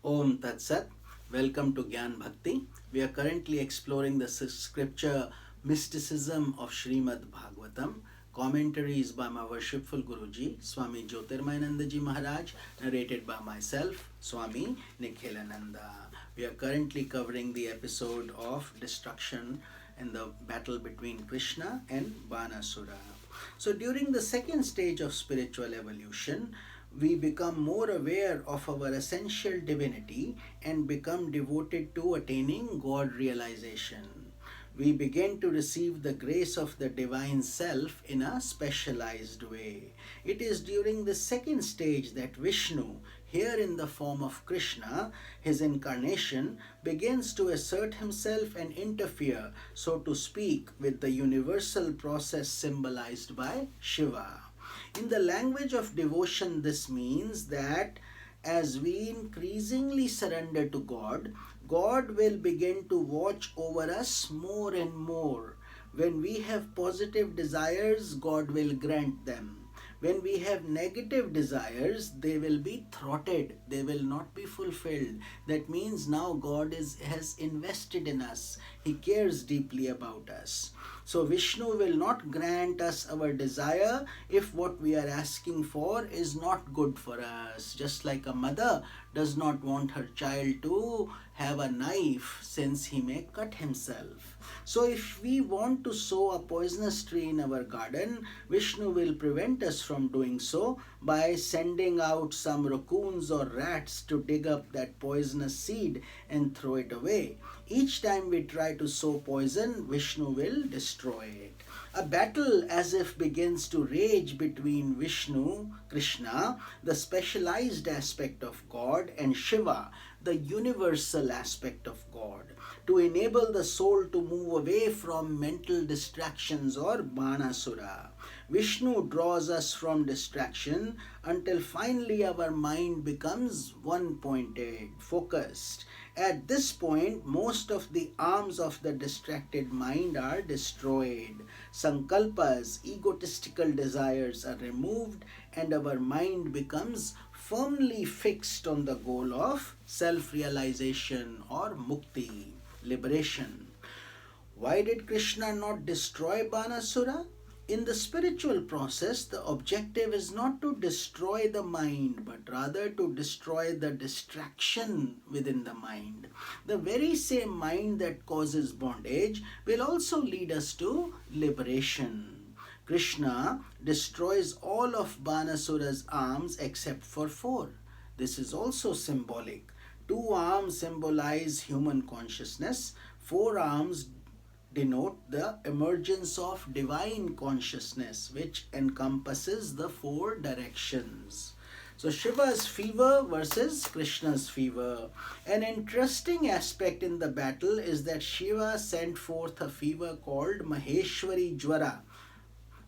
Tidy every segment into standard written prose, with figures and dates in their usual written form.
Om Tat Sat. Welcome to Gyan Bhakti. We are currently exploring the scripture Mysticism of Srimad Bhagavatam. Commentaries by my worshipful Guruji, Swami Jyotirmayananda ji Maharaj, narrated by myself, Swami Nikhilananda. We are currently covering the episode of destruction in the battle between Krishna and Banasura. So during the second stage of spiritual evolution, we become more aware of our essential divinity and become devoted to attaining God realization. We begin to receive the grace of the divine self in a specialized way. It is during the second stage that Vishnu, here in the form of Krishna, his incarnation, begins to assert himself and interfere, so to speak, with the universal process symbolized by Shiva. In the language of devotion, this means that as we increasingly surrender to God, God will begin to watch over us more and more. When we have positive desires, God will grant them. When we have negative desires, they will be thwarted, they will not be fulfilled. That means now God has invested in us, He cares deeply about us. So Vishnu will not grant us our desire if what we are asking for is not good for us. Just like a mother does not want her child to have a knife since he may cut himself. So if we want to sow a poisonous tree in our garden, Vishnu will prevent us from doing so by sending out some raccoons or rats to dig up that poisonous seed and throw it away. Each time we try to sow poison, Vishnu will destroy it. A battle as if begins to rage between Vishnu, Krishna, the specialized aspect of God, and Shiva, the universal aspect of God, to enable the soul to move away from mental distractions or Banasura. Vishnu draws us from distraction until finally our mind becomes one-pointed, focused. At this point, most of the arms of the distracted mind are destroyed. Sankalpas, egotistical desires are removed, and our mind becomes firmly fixed on the goal of self-realization or mukti, liberation. Why did Krishna not destroy Banasura? In the spiritual process, the objective is not to destroy the mind, but rather to destroy the distraction within the mind. The very same mind that causes bondage will also lead us to liberation. Krishna destroys all of Banasura's arms except for four. This is also symbolic. Two arms symbolize human consciousness, four arms denote the emergence of divine consciousness, which encompasses the four directions. So Shiva's fever versus Krishna's fever. An interesting aspect in the battle is that Shiva sent forth a fever called Maheshwari Jwara,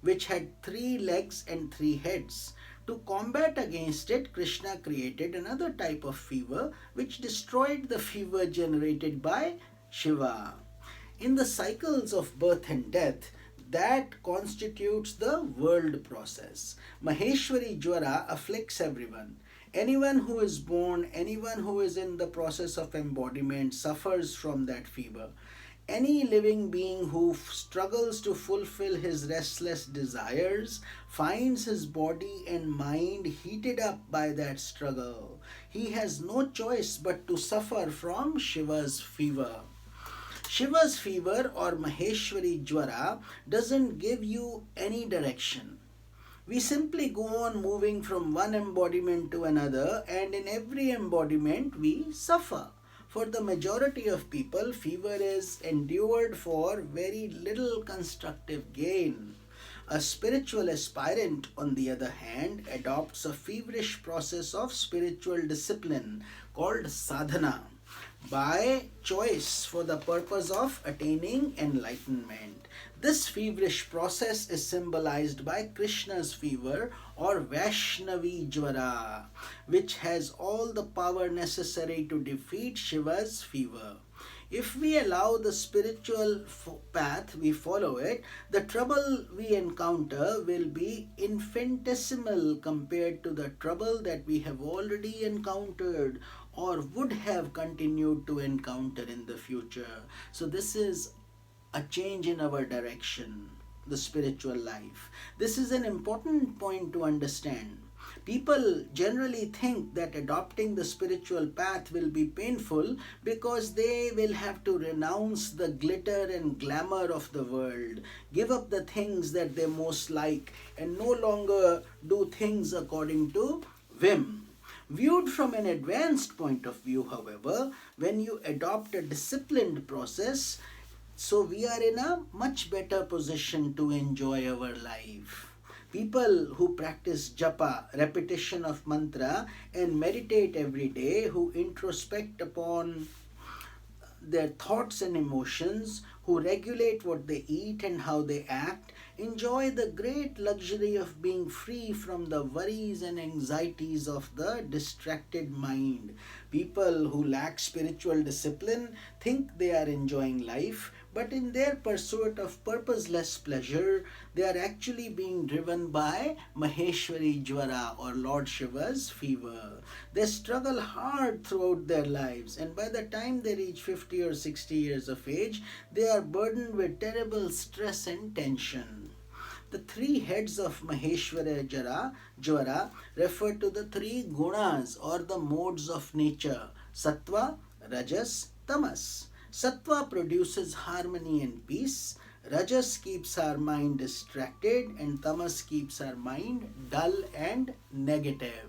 which had 3 legs and 3 heads. To combat against it, Krishna created another type of fever which destroyed the fever generated by Shiva. In the cycles of birth and death, that constitutes the world process. Maheshwari Jwara afflicts everyone. Anyone who is born, anyone who is in the process of embodiment suffers from that fever. Any living being who struggles to fulfill his restless desires finds his body and mind heated up by that struggle. He has no choice but to suffer from Shiva's fever. Shiva's fever or Maheshwari Jwara doesn't give you any direction. We simply go on moving from one embodiment to another, and in every embodiment we suffer. For the majority of people, fever is endured for very little constructive gain. A spiritual aspirant, on the other hand, adopts a feverish process of spiritual discipline called sadhana by choice for the purpose of attaining enlightenment. This feverish process is symbolized by Krishna's fever or Vaishnavi Jwara, which has all the power necessary to defeat Shiva's fever. If we allow the spiritual path, we follow it, the trouble we encounter will be infinitesimal compared to the trouble that we have already encountered. or would have continued to encounter in the future. So, this is a change in our direction, the spiritual life. This is an important point to understand. People generally think that adopting the spiritual path will be painful because they will have to renounce the glitter and glamour of the world, give up the things that they most like, and no longer do things according to whim. Viewed from an advanced point of view, however, when you adopt a disciplined process, so we are in a much better position to enjoy our life. People who practice japa, repetition of mantra, and meditate every day, who introspect upon their thoughts and emotions, who regulate what they eat and how they act, enjoy the great luxury of being free from the worries and anxieties of the distracted mind. People who lack spiritual discipline think they are enjoying life, but in their pursuit of purposeless pleasure, they are actually being driven by Maheshwari Jwara or Lord Shiva's fever. They struggle hard throughout their lives, and by the time they reach 50 or 60 years of age, they are burdened with terrible stress and tension. The three heads of Maheshwara Jwara refer to the three gunas or the modes of nature: Sattva, Rajas, Tamas. Sattva produces harmony and peace, Rajas keeps our mind distracted, and Tamas keeps our mind dull and negative.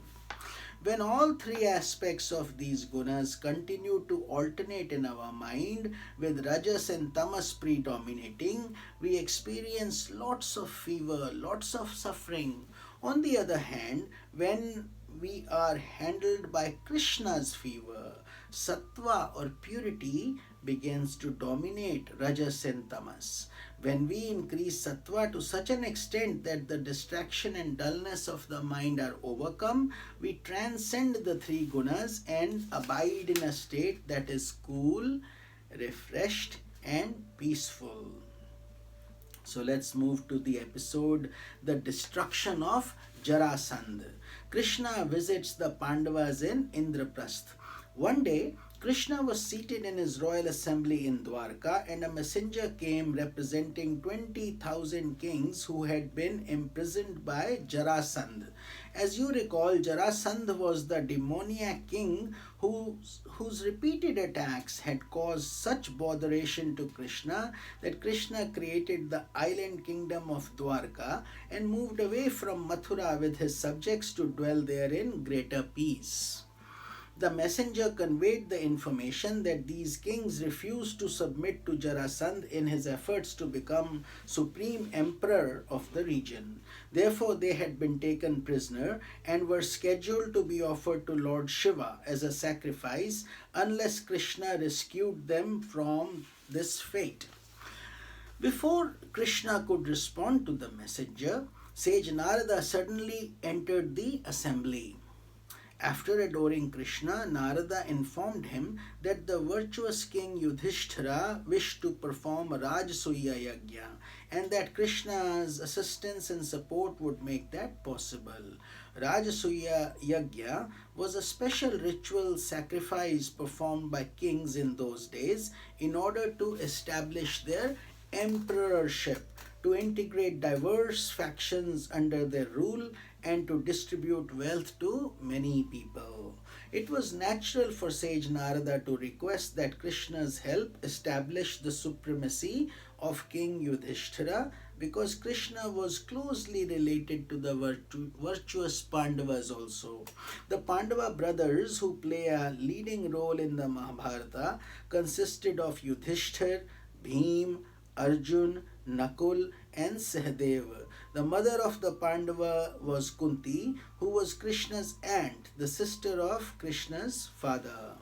When all three aspects of these gunas continue to alternate in our mind, with Rajas and Tamas predominating, we experience lots of fever, lots of suffering. On the other hand, when we are handled by Krishna's fever, Sattva or purity begins to dominate Rajas and Tamas. When we increase Sattva to such an extent that the distraction and dullness of the mind are overcome, we transcend the three gunas and abide in a state that is cool, refreshed, and peaceful. So let's move to the episode, The Destruction of Jarasandha. Krishna visits the Pandavas in Indraprasth. One day, Krishna was seated in his royal assembly in Dwarka, and a messenger came representing 20,000 kings who had been imprisoned by Jarasandha. As you recall, Jarasandha was the demoniac king whose repeated attacks had caused such botheration to Krishna that Krishna created the island kingdom of Dwarka and moved away from Mathura with his subjects to dwell there in greater peace. The messenger conveyed the information that these kings refused to submit to Jarasandha in his efforts to become supreme emperor of the region. Therefore, they had been taken prisoner and were scheduled to be offered to Lord Shiva as a sacrifice unless Krishna rescued them from this fate. Before Krishna could respond to the messenger, sage Narada suddenly entered the assembly. After adoring Krishna, Narada informed him that the virtuous king Yudhishthira wished to perform a Rajasuya Yajna and that Krishna's assistance and support would make that possible. Rajasuya Yajna was a special ritual sacrifice performed by kings in those days in order to establish their emperorship, to integrate diverse factions under their rule, and to distribute wealth to many people. It was natural for sage Narada to request that Krishna's help establish the supremacy of King Yudhishthira because Krishna was closely related to the virtuous Pandavas also. The Pandava brothers, who play a leading role in the Mahabharata, consisted of Yudhishthir, Bhim, Arjun, Nakul, and Sahadeva. The mother of the Pandava was Kunti, who was Krishna's aunt, the sister of Krishna's father.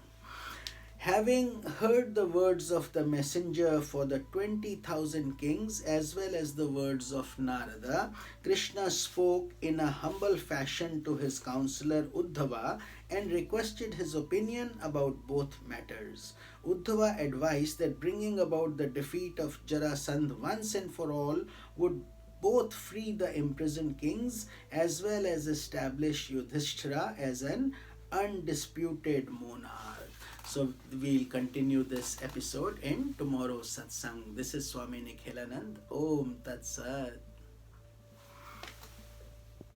Having heard the words of the messenger for the 20,000 kings as well as the words of Narada, Krishna spoke in a humble fashion to his counselor Uddhava and requested his opinion about both matters. Uddhava advised that bringing about the defeat of Jarasandha once and for all would both free the imprisoned kings as well as establish Yudhishthira as an undisputed monarch. So we'll continue this episode in tomorrow's satsang. This is Swami Nikhilanand. Om Tat Sat.